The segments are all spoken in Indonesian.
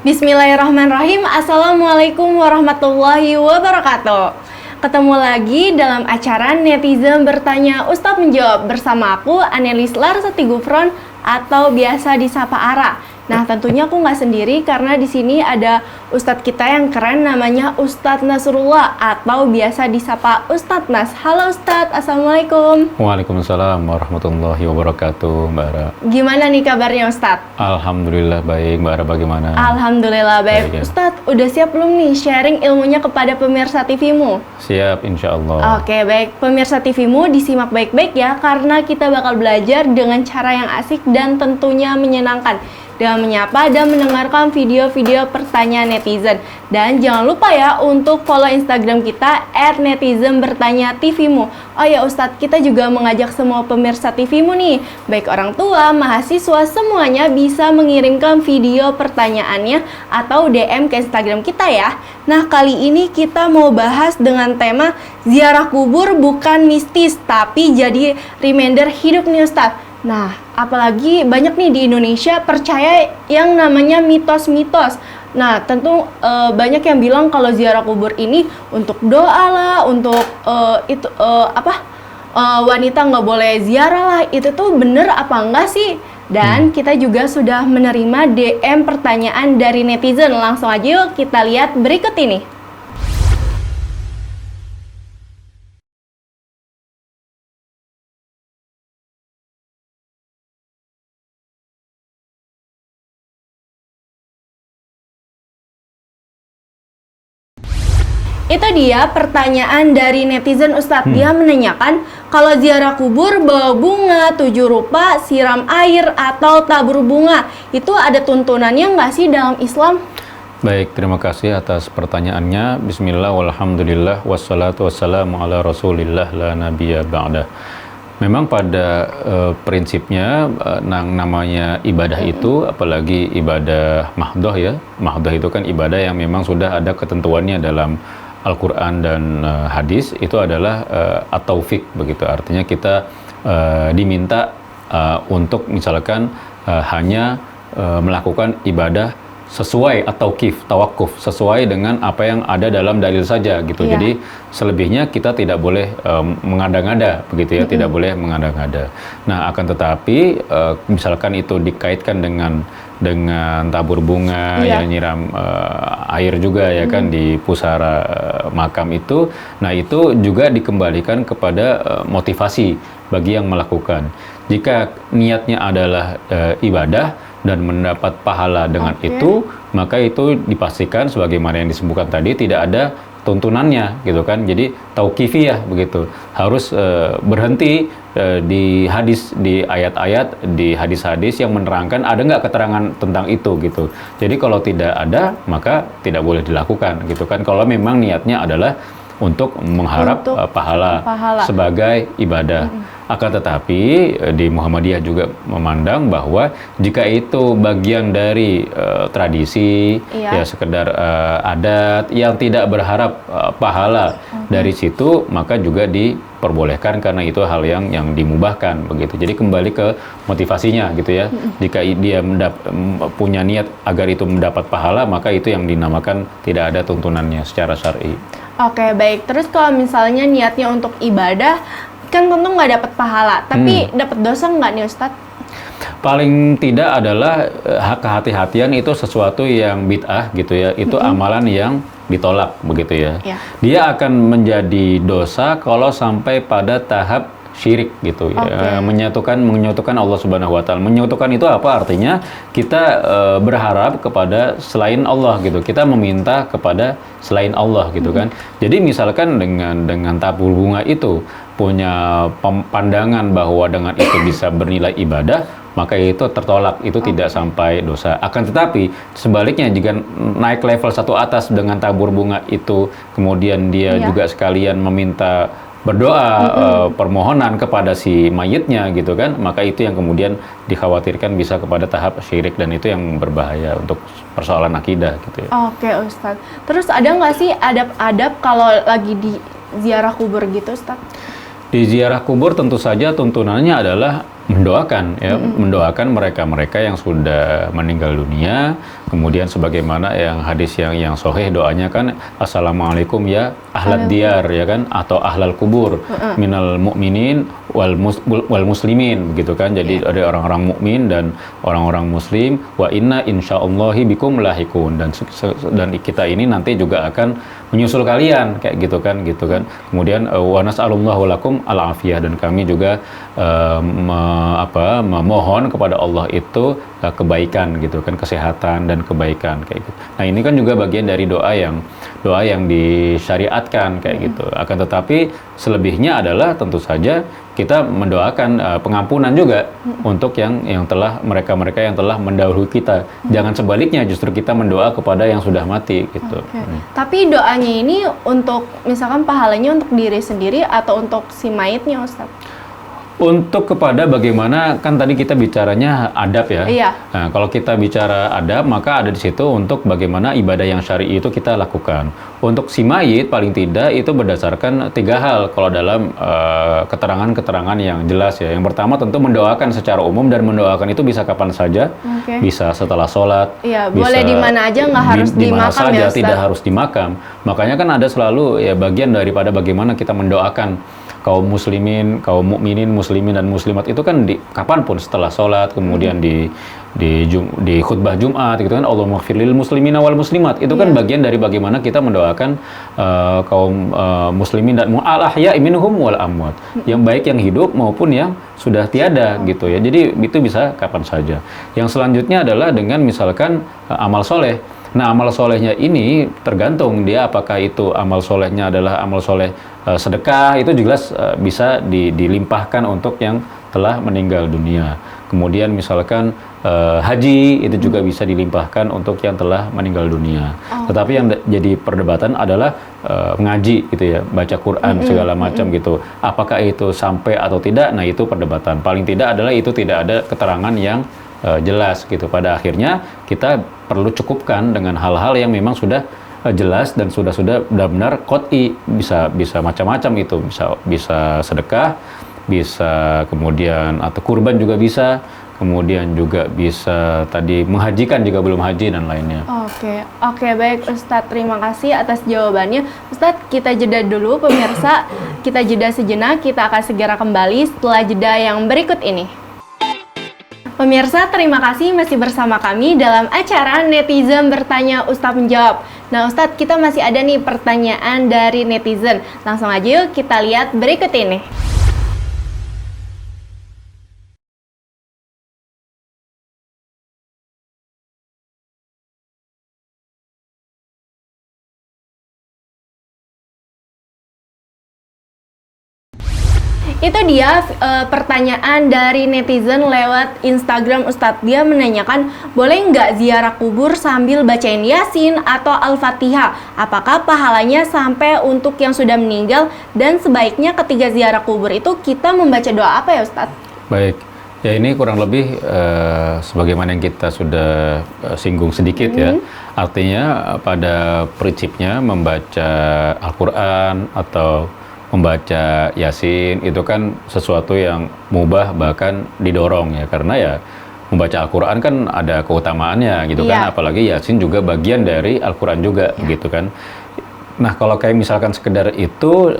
Bismillahirrahmanirrahim. Assalamualaikum warahmatullahi wabarakatuh. Ketemu lagi dalam acara Netizen Bertanya Ustadz Menjawab bersama aku, Anelis Larsati Gufron atau biasa disapa Ara. Nah, tentunya aku nggak sendiri karena di sini ada Ustadz kita yang keren namanya Ustadz Nasrullah atau biasa disapa Ustadz Nas. Halo Ustadz, Assalamualaikum. Waalaikumsalam warahmatullahi wabarakatuh, Mbak Ara. Gimana nih kabarnya Ustadz? Alhamdulillah baik, Mbak Ara bagaimana? Alhamdulillah baik. Ya. Ustadz, udah siap belum nih sharing ilmunya kepada pemirsa TV-mu? Siap, insya Allah. Oke, baik. Pemirsa TV-mu disimak baik-baik ya, karena kita bakal belajar dengan cara yang asik dan tentunya menyenangkan, dengan menyapa dan mendengarkan video-video pertanyaan netizen. Dan jangan lupa ya untuk follow Instagram kita @netizenbertanya-tvmu. Oh ya Ustadz, kita juga mengajak semua pemirsa TV-mu nih, baik orang tua, mahasiswa, semuanya bisa mengirimkan video pertanyaannya atau DM ke Instagram kita ya. Nah, kali ini kita mau bahas dengan tema ziarah kubur bukan mistis, tapi jadi reminder hidup nih Ustadz. Nah, apalagi banyak nih di Indonesia percaya yang namanya mitos-mitos. Nah, tentu banyak yang bilang kalau ziarah kubur ini untuk doa lah, untuk wanita nggak boleh ziarah lah. Itu tuh bener apa enggak sih? Dan kita juga sudah menerima DM pertanyaan dari netizen. Langsung aja yuk kita lihat berikut ini. Itu dia pertanyaan dari netizen Ustadz. Dia menanyakan kalau ziarah kubur bawa bunga 7 rupa, siram air atau tabur bunga, itu ada tuntunannya nggak sih dalam Islam? Baik, terima kasih atas pertanyaannya. Bismillah, walhamdulillah, wassalatu wassalamu ala rasulillah la nabiyya ba'dah. Memang pada prinsipnya namanya ibadah itu, apalagi ibadah mahdoh ya. Mahdoh itu kan ibadah yang memang sudah ada ketentuannya dalam Al-Quran dan hadis, itu adalah at-taufiq begitu. Artinya kita diminta untuk misalkan hanya melakukan ibadah sesuai atau tawakuf sesuai dengan apa yang ada dalam dalil saja gitu. Jadi selebihnya kita tidak boleh mengada-ngada begitu ya, tidak boleh mengada-ngada. Nah, akan tetapi misalkan itu dikaitkan dengan tabur bunga, yang nyiram air juga ya kan di pusara makam itu. Nah, itu juga dikembalikan kepada motivasi bagi yang melakukan. Jika niatnya adalah ibadah dan mendapat pahala dengan itu, maka itu dipastikan sebagaimana yang disebutkan tadi tidak ada tuntunannya gitu kan. Jadi tauqifiyah begitu. Harus berhenti di hadis, di ayat-ayat, di hadis-hadis yang menerangkan ada nggak keterangan tentang itu gitu. Jadi kalau tidak ada maka tidak boleh dilakukan gitu kan. Kalau memang niatnya adalah untuk mengharap pahala sebagai ibadah. Akan tetapi di Muhammadiyah juga memandang bahwa jika itu bagian dari tradisi, ya sekedar adat yang tidak berharap pahala dari situ, maka juga diperbolehkan karena itu hal yang dimubahkan begitu. Jadi kembali ke motivasinya gitu ya. Jika dia punya niat agar itu mendapat pahala, maka itu yang dinamakan tidak ada tuntunannya secara syar'i. Oke, baik. Terus kalau misalnya niatnya untuk ibadah, kan tentu nggak dapat pahala, tapi dapat dosa nggak nih Ustadz? Paling tidak adalah kehati-hatian itu sesuatu yang bid'ah gitu ya, itu amalan yang ditolak begitu ya. Dia akan menjadi dosa kalau sampai pada tahap syirik gitu ya, menyatukan Allah Subhanahu wa taala. Menyatukan itu apa artinya? Kita berharap kepada selain Allah gitu. Kita meminta kepada selain Allah gitu kan. Jadi misalkan dengan tabur bunga itu punya pandangan bahwa dengan itu bisa bernilai ibadah, maka itu tertolak, itu tidak sampai dosa. Akan tetapi sebaliknya jika naik level satu atas dengan tabur bunga itu, kemudian dia juga sekalian meminta berdoa permohonan kepada si mayitnya gitu kan, maka itu yang kemudian dikhawatirkan bisa kepada tahap syirik dan itu yang berbahaya untuk persoalan akidah gitu ya. Oke Ustadz, terus ada nggak sih adab-adab kalau lagi di ziarah kubur gitu Ustadz? Di ziarah kubur tentu saja tuntunannya adalah mendoakan ya, mendoakan mereka-mereka yang sudah meninggal dunia. Kemudian sebagaimana yang hadis yang sahih doanya kan, assalamualaikum ya ahlad diyar ya kan, atau ahlal kubur minal mu'minin wal muslimin begitu kan. Jadi ada orang-orang mukmin dan orang-orang muslim, wa inna insyaallahi bikum lahikun, dan kita ini nanti juga akan menyusul kalian kayak gitu kan. Kemudian wa nas'alullahu lakum al-afiyah, dan kami juga memohon kepada Allah itu kebaikan gitu kan, kesehatan dan kebaikan kayak gitu. Nah, ini kan juga bagian dari doa yang disyariatkan kayak gitu. Akan tetapi selebihnya adalah tentu saja kita mendoakan pengampunan juga untuk yang telah mereka yang telah mendahului kita. Jangan sebaliknya, justru kita mendoa kepada yang sudah mati gitu. Tapi doanya ini untuk misalkan pahalanya untuk diri sendiri atau untuk si mayitnya, Ustaz? Untuk kepada bagaimana, kan tadi kita bicaranya adab ya. Iya. Nah, kalau kita bicara adab, maka ada di situ untuk bagaimana ibadah yang syar'i itu kita lakukan. Untuk si mayit paling tidak itu berdasarkan 3 hal kalau dalam keterangan-keterangan yang jelas ya. Yang pertama tentu mendoakan secara umum, dan mendoakan itu bisa kapan saja. Bisa setelah sholat. Iya, boleh di mana aja, nggak harus di makam saja, ya, Ustaz? tidak harus di makam. Makanya kan ada selalu ya bagian daripada bagaimana kita mendoakan kaum muslimin, kaum mukminin, muslimin dan muslimat itu kan kapanpun setelah sholat, kemudian di khutbah Jumat gitu kan, Allahumma ighfirlil muslimina wal muslimat, itu kan bagian dari bagaimana kita mendoakan kaum muslimin dan al-ahya'i minhum wal amwat, yang baik yang hidup maupun yang sudah tiada gitu ya. Jadi itu bisa kapan saja. Yang selanjutnya adalah dengan misalkan amal soleh. Nah, amal solehnya ini tergantung dia apakah itu amal solehnya adalah amal soleh sedekah, itu jelas bisa dilimpahkan untuk yang telah meninggal dunia. Kemudian misalkan haji itu juga bisa dilimpahkan untuk yang telah meninggal dunia. Tetapi yang jadi perdebatan adalah ngaji gitu ya, baca Quran segala macam gitu. Apakah itu sampai atau tidak? Nah, itu perdebatan. Paling tidak adalah itu tidak ada keterangan yang jelas gitu. Pada akhirnya kita perlu cukupkan dengan hal-hal yang memang sudah jelas dan sudah benar-benar qot'i, bisa macam-macam itu, bisa sedekah, bisa kemudian atau kurban juga bisa, kemudian juga bisa tadi menghajikan jika belum haji dan lainnya. Oke, baik Ustadz, terima kasih atas jawabannya. Ustadz, kita jeda dulu pemirsa, kita jeda sejenak, kita akan segera kembali setelah jeda yang berikut ini. Pemirsa, terima kasih masih bersama kami dalam acara Netizen Bertanya Ustadz Menjawab. Nah Ustadz, kita masih ada nih pertanyaan dari netizen. Langsung aja yuk kita lihat berikut ini. Itu dia pertanyaan dari netizen lewat Instagram Ustadz. Dia menanyakan, boleh nggak ziarah kubur sambil bacain Yasin atau Al-Fatihah? Apakah pahalanya sampai untuk yang sudah meninggal? Dan sebaiknya ketika ziarah kubur itu kita membaca doa apa ya Ustadz? Baik, ya ini kurang lebih sebagaimana yang kita sudah singgung sedikit ya. Artinya pada prinsipnya membaca Al-Quran atau membaca Yasin itu kan sesuatu yang mubah, bahkan didorong ya, karena ya membaca Al-Quran kan ada keutamaannya gitu kan, apalagi Yasin juga bagian dari Al-Quran juga gitu kan. Nah, kalau kayak misalkan sekedar itu,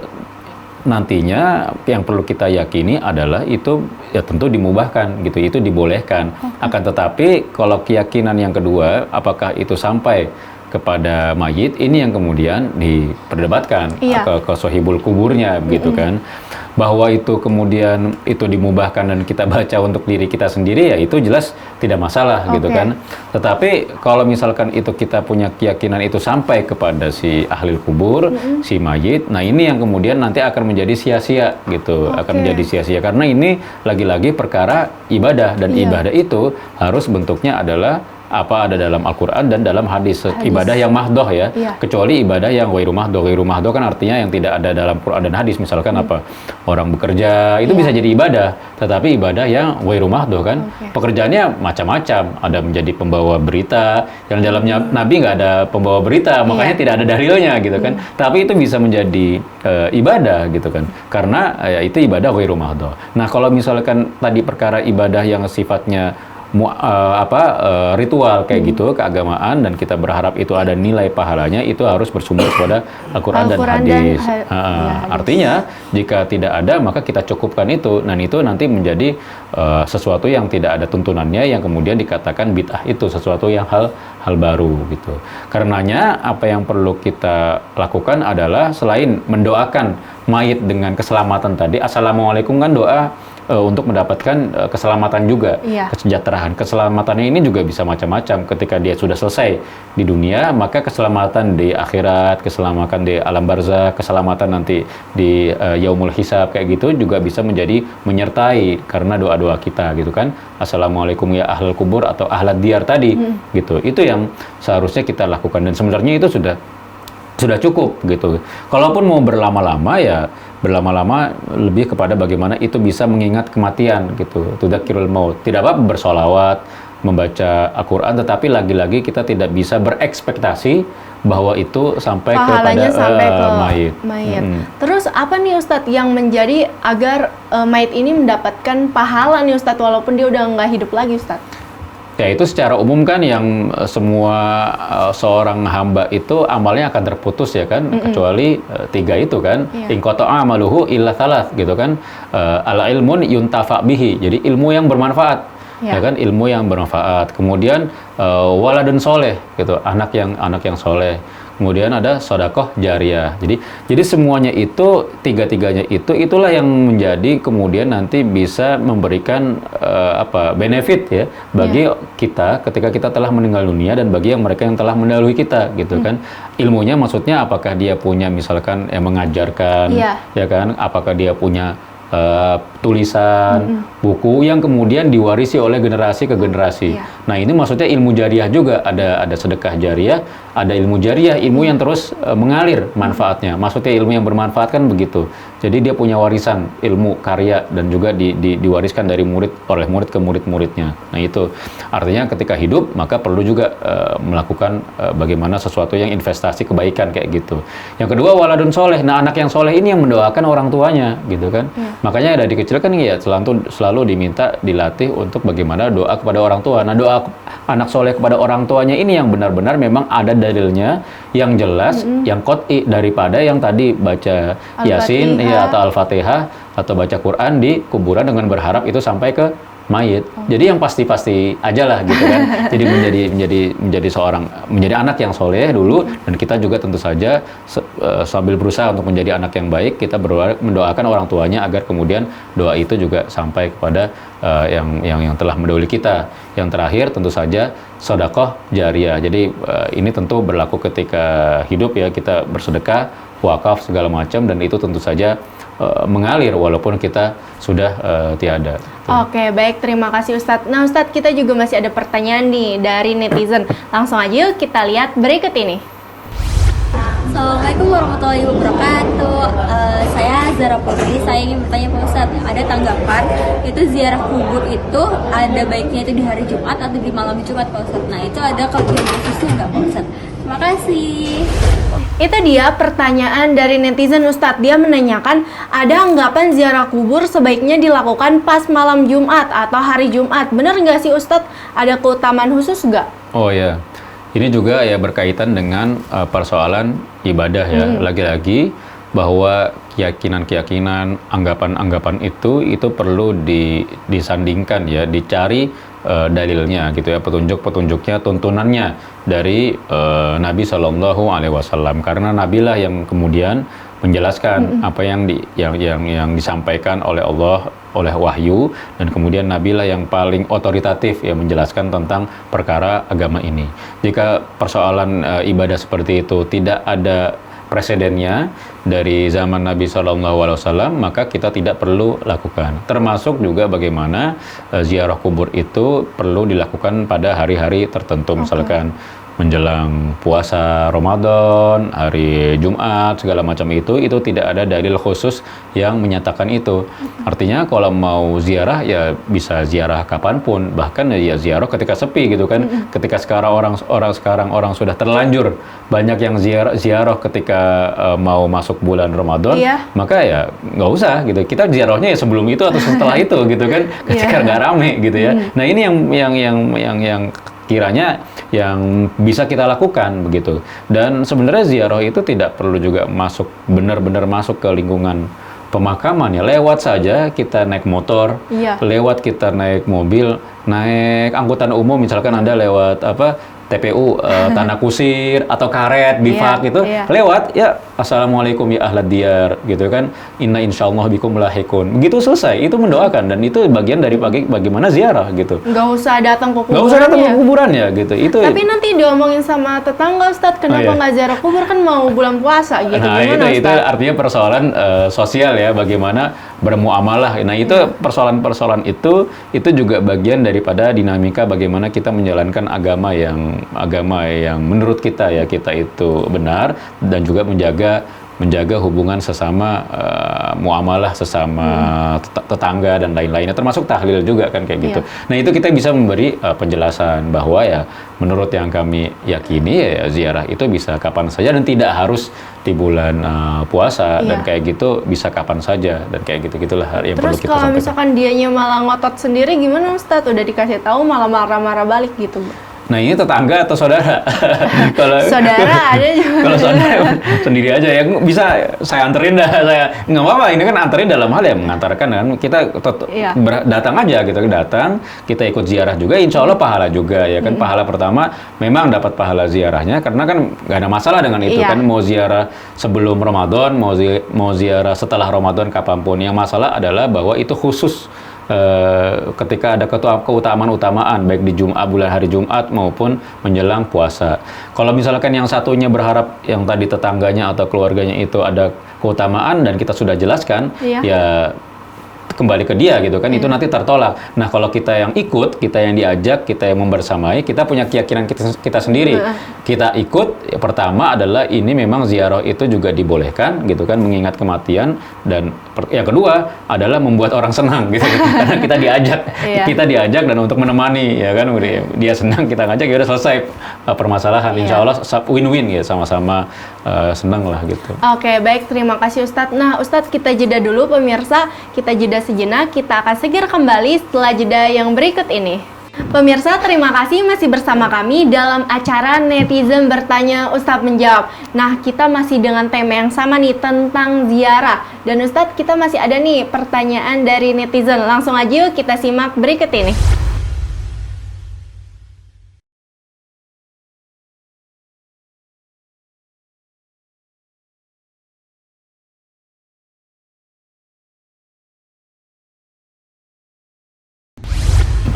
nantinya yang perlu kita yakini adalah itu ya tentu dimubahkan gitu, itu dibolehkan. Akan tetapi kalau keyakinan yang kedua, apakah itu sampai kepada mayit, ini yang kemudian diperdebatkan ke sohibul kuburnya begitu kan, bahwa itu kemudian itu dimubahkan dan kita baca untuk diri kita sendiri, ya itu jelas tidak masalah gitu kan. Tetapi kalau misalkan itu kita punya keyakinan itu sampai kepada si ahli kubur, si mayit, nah ini yang kemudian nanti akan menjadi sia-sia gitu, akan menjadi sia-sia karena ini lagi-lagi perkara ibadah, dan ibadah itu harus bentuknya adalah apa ada dalam Al-Quran dan dalam hadis. Ibadah yang mahdoh ya, kecuali ibadah yang ghairu mahdoh. Ghairu mahdoh kan artinya yang tidak ada dalam Quran dan hadis, misalkan apa, orang bekerja itu bisa jadi ibadah, tetapi ibadah yang ghairu mahdoh kan, pekerjaannya macam-macam, ada menjadi pembawa berita, yang dalamnya Nabi nggak ada pembawa berita, makanya tidak ada dalilnya gitu kan, tapi itu bisa menjadi ibadah gitu kan, karena ya itu ibadah ghairu mahdoh. Nah kalau misalkan tadi perkara ibadah yang sifatnya ritual kayak gitu, keagamaan, dan kita berharap itu ada nilai pahalanya, itu harus bersumber kepada Al-Quran dan hadis. Artinya jika tidak ada maka kita cukupkan itu, dan itu nanti menjadi sesuatu yang tidak ada tuntunannya, yang kemudian dikatakan bid'ah, itu sesuatu yang hal baru gitu. Karenanya apa yang perlu kita lakukan adalah selain mendoakan mayit dengan keselamatan tadi, assalamualaikum kan doa untuk mendapatkan keselamatan juga, kesejahteraan. Keselamatannya ini juga bisa macam-macam. Ketika dia sudah selesai di dunia, maka keselamatan di akhirat, keselamatan di alam barzakh, keselamatan nanti di yaumul hisab kayak gitu juga bisa menjadi menyertai karena doa-doa kita gitu kan. Assalamualaikum ya ahlul kubur atau ahlad diyar tadi gitu. Itu yang seharusnya kita lakukan, dan sebenarnya itu sudah cukup gitu. Kalaupun mau berlama-lama ya berlama-lama lebih kepada bagaimana itu bisa mengingat kematian gitu. Tudzakirul maut. Tidak apa bersolawat, membaca Al-Quran, tetapi lagi-lagi kita tidak bisa berekspektasi bahwa itu sampai pahalanya kepada sampai ke mayit. Terus apa nih Ustadz yang menjadi agar mayit ini mendapatkan pahala nih Ustadz walaupun dia udah nggak hidup lagi Ustadz? Ya itu secara umum kan yang semua seorang hamba itu amalnya akan terputus ya kan, kecuali tiga itu kan, in qata'a amaluhu illa thalath gitu kan, ala ilmun yuntafa bihi, jadi ilmu yang bermanfaat ya kan, ilmu yang bermanfaat, kemudian waladun soleh gitu, anak yang soleh, kemudian ada sodakoh jariyah. Jadi semuanya itu, tiga-tiganya itulah yang menjadi kemudian nanti bisa memberikan benefit ya bagi kita ketika kita telah meninggal dunia, dan bagi yang mereka yang telah mendahului kita gitu kan. Ilmunya maksudnya apakah dia punya misalkan mengajarkan ya kan, apakah dia punya tulisan, buku yang kemudian diwarisi oleh generasi ke generasi. Nah ini maksudnya ilmu jariah juga, ada sedekah jariah, ada ilmu jariah, ilmu yang terus mengalir manfaatnya. Maksudnya ilmu yang bermanfaat kan begitu. Jadi dia punya warisan ilmu karya, dan juga diwariskan dari oleh murid ke murid-muridnya. Nah itu artinya ketika hidup maka perlu juga melakukan bagaimana sesuatu yang investasi kebaikan kayak gitu. Yang kedua waladun soleh. Nah anak yang soleh ini yang mendoakan orang tuanya gitu kan. Makanya dari kecil kan ya selalu diminta dilatih untuk bagaimana doa kepada orang tua. Nah doa anak soleh kepada orang tuanya ini yang benar-benar memang ada dalilnya, yang jelas, yang qot'i, daripada yang tadi baca Yasin atau Al-Fatihah atau baca Quran di kuburan dengan berharap itu sampai ke mayit. Jadi yang pasti-pasti aja lah gitu kan. Jadi menjadi anak yang soleh dulu, dan kita juga tentu saja sambil berusaha untuk menjadi anak yang baik, kita mendoakan orang tuanya agar kemudian doa itu juga sampai kepada yang telah mendahului kita. Yang terakhir tentu saja sedekah jariyah. Jadi ini tentu berlaku ketika hidup ya, kita bersedekah, wakaf segala macam, dan itu tentu saja mengalir walaupun kita sudah tiada. Oke, baik, terima kasih Ustadz. Nah Ustadz, kita juga masih ada pertanyaan nih dari netizen. Langsung aja yuk kita lihat berikut ini. Assalamualaikum warahmatullahi wabarakatuh. Saya Zara Putri. Saya ingin bertanya Pak Ustadz, ada tanggapan itu ziarah kubur itu ada baiknya itu di hari Jumat atau di malam Jumat Pak Ustadz? Nah itu ada kelebihan khususnya nggak Pak Ustadz? Terima kasih. Itu dia pertanyaan dari netizen Ustadz. Dia menanyakan, ada anggapan ziarah kubur sebaiknya dilakukan pas malam Jumat atau hari Jumat. Benar nggak sih Ustadz? Ada keutamaan khusus nggak? Oh ya, ini juga ya berkaitan dengan persoalan ibadah ya. Lagi-lagi bahwa keyakinan-keyakinan, anggapan-anggapan itu perlu disandingkan ya, dicari dalilnya gitu ya, petunjuk-petunjuknya, tuntunannya dari Nabi Shallallahu Alaihi Wasallam, karena Nabilah yang kemudian menjelaskan apa yang disampaikan oleh Allah, oleh wahyu, dan kemudian Nabilah yang paling otoritatif ya menjelaskan tentang perkara agama ini. Jika persoalan ibadah seperti itu tidak ada presidennya dari zaman Nabi SAW, maka kita tidak perlu lakukan. Termasuk juga bagaimana ziarah kubur itu perlu dilakukan pada hari-hari tertentu, misalkan menjelang puasa Ramadan, hari Jumat, segala macam itu tidak ada dalil khusus yang menyatakan itu. Artinya kalau mau ziarah ya bisa ziarah kapanpun, bahkan ya ziarah ketika sepi gitu kan. Ketika sekarang orang sudah terlanjur banyak yang ziarah ketika mau masuk bulan Ramadan, maka ya nggak usah gitu. Kita ziarahnya ya sebelum itu atau setelah itu gitu kan, ketika nggak rame gitu ya. Nah ini yang kiranya yang bisa kita lakukan begitu. Dan sebenarnya ziarah itu tidak perlu juga benar-benar masuk ke lingkungan pemakaman ya. Lewat saja kita naik motor, lewat kita naik mobil, naik angkutan umum, misalkan Anda lewat TPU, Tanah Kusir atau Karet, Bifak gitu, lewat ya assalamualaikum ya ahlad diyar gitu kan, inna insyaallah bikum lahiqun, begitu selesai itu mendoakan, dan itu bagian dari bagaimana ziarah gitu. Nggak usah datang ke kuburan. Nggak usah datang ke kuburan ya gitu. Itu. Tapi nanti diomongin sama tetangga, Ustadz, kenapa nggak ziarah kubur, kan mau bulan puasa gitu. Nah itu artinya persoalan sosial ya, bagaimana bermuamalah. Nah itu persoalan-persoalan itu juga bagian daripada dinamika bagaimana kita menjalankan agama yang menurut kita ya kita itu benar, dan juga menjaga hubungan sesama, muamalah sesama tetangga dan lain-lainnya, termasuk tahlil juga kan kayak gitu. Nah itu kita bisa memberi penjelasan bahwa ya menurut yang kami yakini ya ziarah itu bisa kapan saja dan tidak harus di bulan puasa, dan kayak gitu bisa kapan saja, dan kayak gitu-gitulah yang perlu kita sampaikan. Terus kalau misalkan dianya malah ngotot sendiri gimana Ustadz? Udah dikasih tahu malah marah-marah balik gitu. Nah ini tetangga atau saudara? Kalau saudara ada juga. Kalau saudara sendiri aja ya, bisa saya anterin dah, saya nggak apa-apa. Ini kan anterin dalam hal ya mengantarkan kan, kita datang aja gitu, datang kita ikut ziarah juga, insya Allah pahala juga ya kan. Pahala pertama memang dapat pahala ziarahnya, karena kan nggak ada masalah dengan itu kan, mau ziarah sebelum Ramadan, mau ziarah setelah Ramadan kapanpun. Yang masalah adalah bahwa itu khusus ketika ada keutamaan baik di bulan hari Jumat maupun menjelang puasa. Kalau misalkan yang satunya berharap yang tadi tetangganya atau keluarganya itu ada keutamaan dan kita sudah jelaskan, ya kembali ke dia gitu kan, itu nanti tertolak. Nah kalau kita yang ikut, kita yang diajak, kita yang membersamai, kita punya keyakinan kita sendiri. Kita ikut, pertama adalah ini memang ziarah itu juga dibolehkan gitu kan, mengingat kematian, dan yang kedua adalah membuat orang senang gitu karena kita diajak dan untuk menemani ya kan, dia senang, kita ngajak, ya udah selesai permasalahan. Insya Allah win-win ya, sama-sama senang lah gitu. Oke, baik, terima kasih Ustadz. Nah Ustadz, kita jeda dulu pemirsa, kita jeda sejenak, kita akan segera kembali setelah jeda yang berikut ini. Pemirsa, terima kasih masih bersama kami dalam acara Netizen Bertanya Ustadz Menjawab. Nah, kita masih dengan tema yang sama nih, tentang ziarah. Dan Ustadz, kita masih ada nih pertanyaan dari netizen. Langsung aja yuk kita simak berikut ini.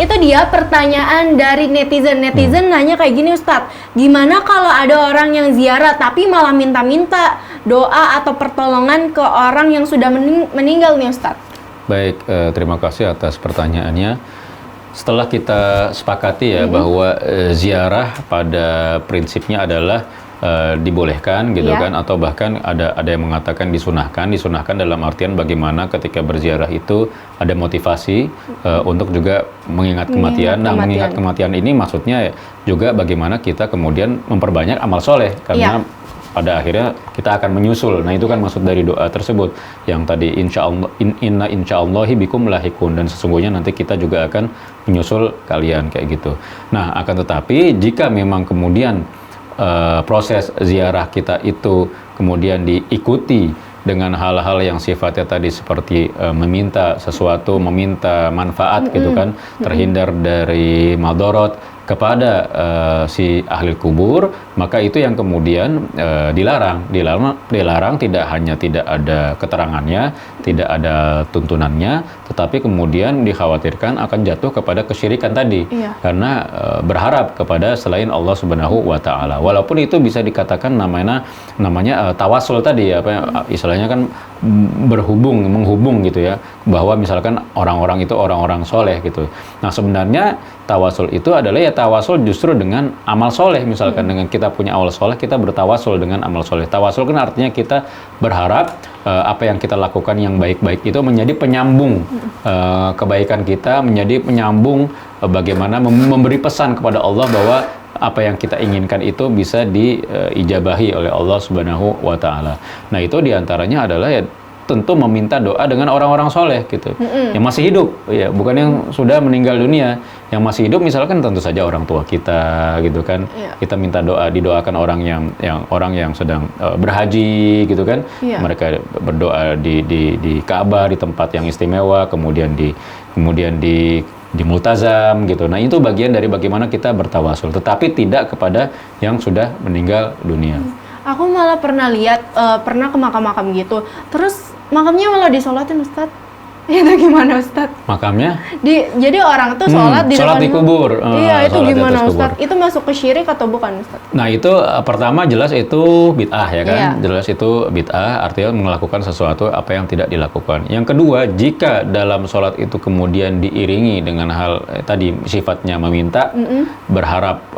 Itu dia pertanyaan dari netizen. Netizen nanya kayak gini, Ustadz, gimana kalau ada orang yang ziarah tapi malah minta-minta doa atau pertolongan ke orang yang sudah meninggal nih Ustadz? Baik, terima kasih atas pertanyaannya. Setelah kita sepakati ya bahwa ziarah pada prinsipnya adalah dibolehkan gitu kan, atau bahkan ada yang mengatakan disunahkan dalam artian bagaimana ketika berziarah itu ada motivasi untuk juga mengingat kematian. Nah, mengingat kematian ini maksudnya juga bagaimana kita kemudian memperbanyak amal soleh, karena pada akhirnya kita akan menyusul. Nah itu kan maksud dari doa tersebut yang tadi inna insyaallahi bikum lahiqun, dan sesungguhnya nanti kita juga akan menyusul kalian kayak gitu. Nah akan tetapi jika memang kemudian proses ziarah kita itu kemudian diikuti dengan hal-hal yang sifatnya tadi seperti meminta sesuatu, meminta manfaat gitu kan, terhindar dari madorot kepada si ahli kubur, maka itu yang kemudian dilarang tidak hanya tidak ada keterangannya, tidak ada tuntunannya, tetapi kemudian dikhawatirkan akan jatuh kepada kesyirikan tadi, karena berharap kepada selain Allah Subhanahu wa Ta'ala. Walaupun itu bisa dikatakan namanya tawasul tadi, istilahnya kan menghubung gitu ya, bahwa misalkan orang-orang itu orang-orang soleh gitu. Nah sebenarnya tawasul itu adalah ya tawasul justru dengan amal soleh, misalkan dengan kita punya amal soleh, kita bertawasul dengan amal soleh. Tawasul kan artinya kita berharap apa yang kita lakukan yang baik-baik itu menjadi penyambung kebaikan kita, menjadi penyambung bagaimana memberi pesan kepada Allah bahwa apa yang kita inginkan itu bisa diijabahi oleh Allah Subhanahu wa Ta'ala. Nah itu diantaranya adalah ya tentu meminta doa dengan orang-orang soleh gitu, yang masih hidup, ya bukan yang sudah meninggal dunia. Yang masih hidup misalkan tentu saja orang tua kita gitu kan, kita minta doa, didoakan orang yang sedang berhaji gitu kan, mereka berdoa di Ka'bah, di tempat yang istimewa, kemudian di multazam gitu. Nah itu bagian dari bagaimana kita bertawasul, tetapi tidak kepada yang sudah meninggal dunia. Aku malah pernah lihat, pernah ke makam-makam gitu, terus makamnya malah disolatin, Ustadz. Itu gimana, Ustadz? Makamnya? Jadi orang tuh sholat di sholat depan di kubur. Iya, itu gimana, Ustadz? Itu masuk ke syirik atau bukan, Ustadz? Nah itu pertama jelas itu bid'ah ya kan? Jelas itu bid'ah, artinya melakukan sesuatu apa yang tidak dilakukan. Yang kedua, jika dalam sholat itu kemudian diiringi dengan hal tadi sifatnya meminta, berharap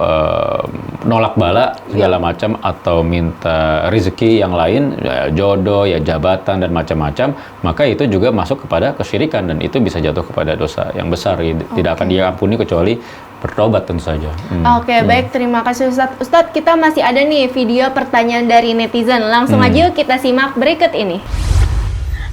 nolak bala segala macam, atau minta rezeki yang lain, ya, jodoh, ya jabatan dan macam-macam, maka itu juga masuk kepada kesyirikan, dan itu bisa jatuh kepada dosa yang besar, tidak akan diampuni kecuali bertobat tentu saja. Baik, terima kasih Ustadz. Ustadz, kita masih ada nih video pertanyaan dari netizen, langsung aja yuk kita simak berikut ini.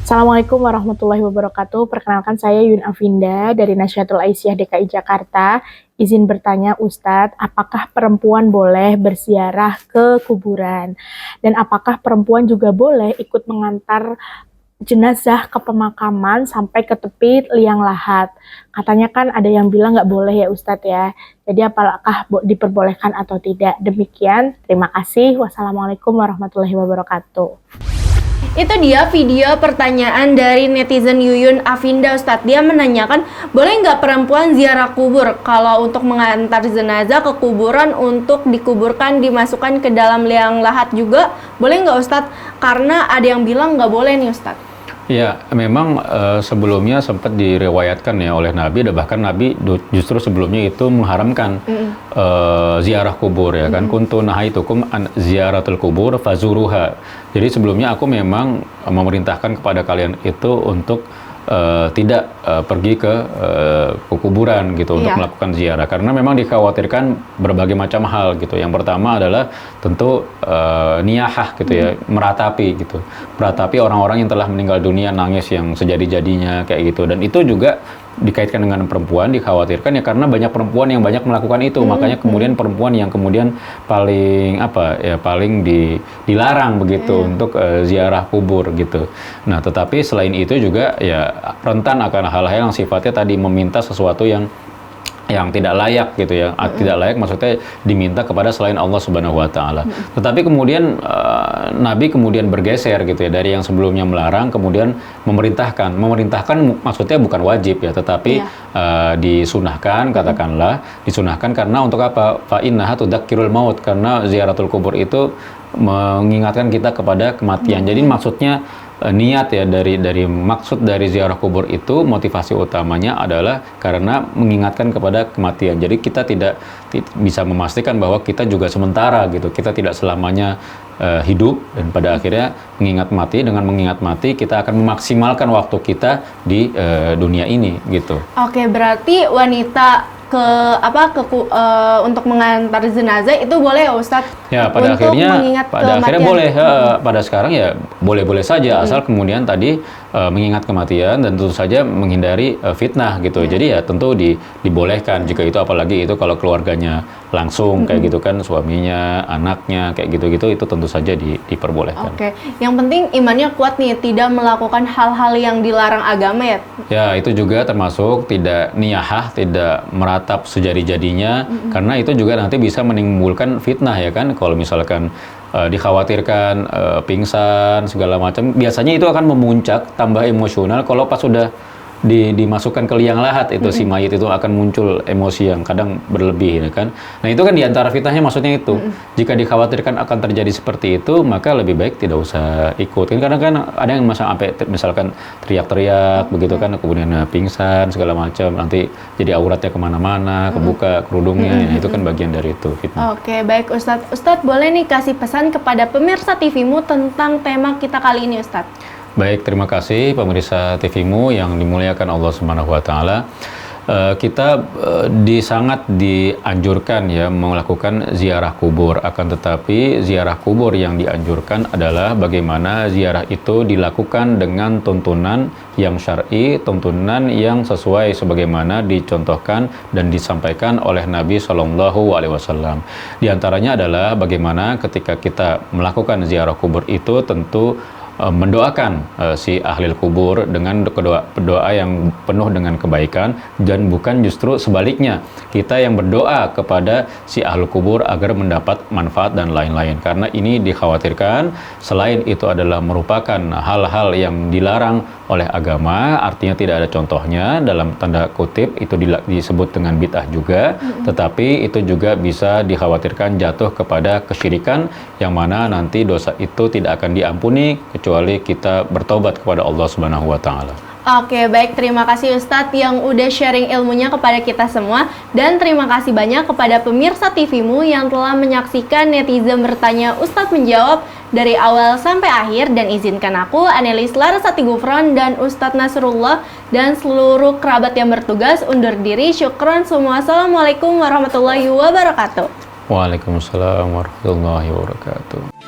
Assalamualaikum warahmatullahi wabarakatuh. Perkenalkan saya Yun Afinda dari Nasyidul Aisyah DKI Jakarta. Izin bertanya Ustadz, apakah perempuan boleh berziarah ke kuburan? Dan apakah perempuan juga boleh ikut mengantar jenazah ke pemakaman sampai ke tepi liang lahat? Katanya kan ada yang bilang nggak boleh ya Ustadz ya. Jadi apakah diperbolehkan atau tidak? Demikian, terima kasih. Wassalamualaikum warahmatullahi wabarakatuh. Itu dia video pertanyaan dari netizen Yuyun Afinda, Ustadz. Dia menanyakan, boleh nggak perempuan ziarah kubur? Kalau untuk mengantar jenazah ke kuburan untuk dikuburkan, dimasukkan ke dalam liang lahat juga, boleh nggak Ustadz? Karena ada yang bilang nggak boleh nih Ustadz. Ya, memang sebelumnya sempat diriwayatkan ya oleh Nabi, dan bahkan Nabi justru sebelumnya itu mengharamkan ziarah kubur ya kan. Kuntu nahaitukum an ziaratul kubur fazuruha. Jadi sebelumnya aku memang memerintahkan kepada kalian itu untuk tidak pergi ke kuburan gitu untuk melakukan ziarah, karena memang dikhawatirkan berbagai macam hal gitu. Yang pertama adalah tentu niyahah gitu ya, meratapi orang-orang yang telah meninggal dunia, nangis yang sejadi-jadinya kayak gitu. Dan itu juga dikaitkan dengan perempuan, dikhawatirkan ya karena banyak perempuan yang banyak melakukan itu, makanya kemudian perempuan yang kemudian paling dilarang begitu untuk ziarah kubur gitu. Nah, tetapi selain itu juga ya rentan akan hal-hal yang sifatnya tadi meminta sesuatu yang tidak layak gitu ya. Tidak layak maksudnya diminta kepada selain Allah Subhanahu wa Ta'ala. Tetapi kemudian Nabi kemudian bergeser gitu ya, dari yang sebelumnya melarang kemudian memerintahkan maksudnya bukan wajib ya, tetapi disunahkan, katakanlah disunahkan karena untuk apa? Fa innaha tudzakirul maut, karena ziaratul kubur itu mengingatkan kita kepada kematian. Jadi maksudnya niat ya dari maksud dari ziarah kubur itu, motivasi utamanya adalah karena mengingatkan kepada kematian. Jadi kita tidak bisa memastikan bahwa kita juga sementara gitu, kita tidak selamanya hidup, dan pada akhirnya mengingat mati kita akan memaksimalkan waktu kita di dunia ini gitu. Oke, berarti wanita untuk mengantar jenazah itu boleh ya Ustadz? Ya, pada akhirnya boleh. Pada sekarang ya boleh-boleh saja, asal kemudian tadi mengingat kematian dan tentu saja menghindari fitnah gitu. Jadi ya tentu dibolehkan jika itu, apalagi itu kalau keluarganya langsung kayak gitu kan, suaminya, anaknya kayak gitu-gitu, itu tentu saja diperbolehkan. Oke, yang penting imannya kuat nih, tidak melakukan hal-hal yang dilarang agama ya? Ya, itu juga termasuk tidak niyahah, tidak meratap sejadi-jadinya, karena itu juga nanti bisa menimbulkan fitnah ya kan. Kalau misalkan dikhawatirkan pingsan segala macam, biasanya itu akan memuncak tambah emosional kalau pas sudah dimasukkan ke liang lahat itu si mayit itu akan muncul emosi yang kadang berlebih ya kan. Nah itu kan diantara fitnahnya maksudnya itu. Jika dikhawatirkan akan terjadi seperti itu, maka lebih baik tidak usah ikut. Kan kadang kan ada yang misalkan teriak-teriak begitu kan, kemudian pingsan segala macam, nanti jadi auratnya kemana-mana, kebuka kerudungnya, ya, itu kan bagian dari itu fitnah. Oke, baik Ustadz. Ustadz boleh nih kasih pesan kepada pemirsa TV-mu tentang tema kita kali ini Ustadz? Baik, terima kasih pemirsa TV-mu yang dimuliakan Allah Subhanahu wa taala. Kita sangat dianjurkan ya melakukan ziarah kubur, akan tetapi ziarah kubur yang dianjurkan adalah bagaimana ziarah itu dilakukan dengan tuntunan yang syar'i, tuntunan yang sesuai sebagaimana dicontohkan dan disampaikan oleh Nabi Shallallahu Alaihi Wasallam. Di antaranya adalah bagaimana ketika kita melakukan ziarah kubur itu tentu mendoakan si ahli kubur dengan doa yang penuh dengan kebaikan, dan bukan justru sebaliknya kita yang berdoa kepada si ahli kubur agar mendapat manfaat dan lain-lain, karena ini dikhawatirkan selain itu adalah merupakan hal-hal yang dilarang oleh agama, artinya tidak ada contohnya, dalam tanda kutip itu disebut dengan bid'ah juga, tetapi itu juga bisa dikhawatirkan jatuh kepada kesyirikan yang mana nanti dosa itu tidak akan diampuni kecuali kita bertobat kepada Allah Subhanahu wa taala. Oke, baik, terima kasih Ustadz yang udah sharing ilmunya kepada kita semua, dan terima kasih banyak kepada pemirsa TV-mu yang telah menyaksikan Netizen Bertanya Ustadz Menjawab dari awal sampai akhir. Dan izinkan aku, Anelis Larasati Gufron dan Ustadz Nasrullah dan seluruh kerabat yang bertugas undur diri. Syukron semua. Assalamualaikum warahmatullahi wabarakatuh. Waalaikumsalam warahmatullahi wabarakatuh.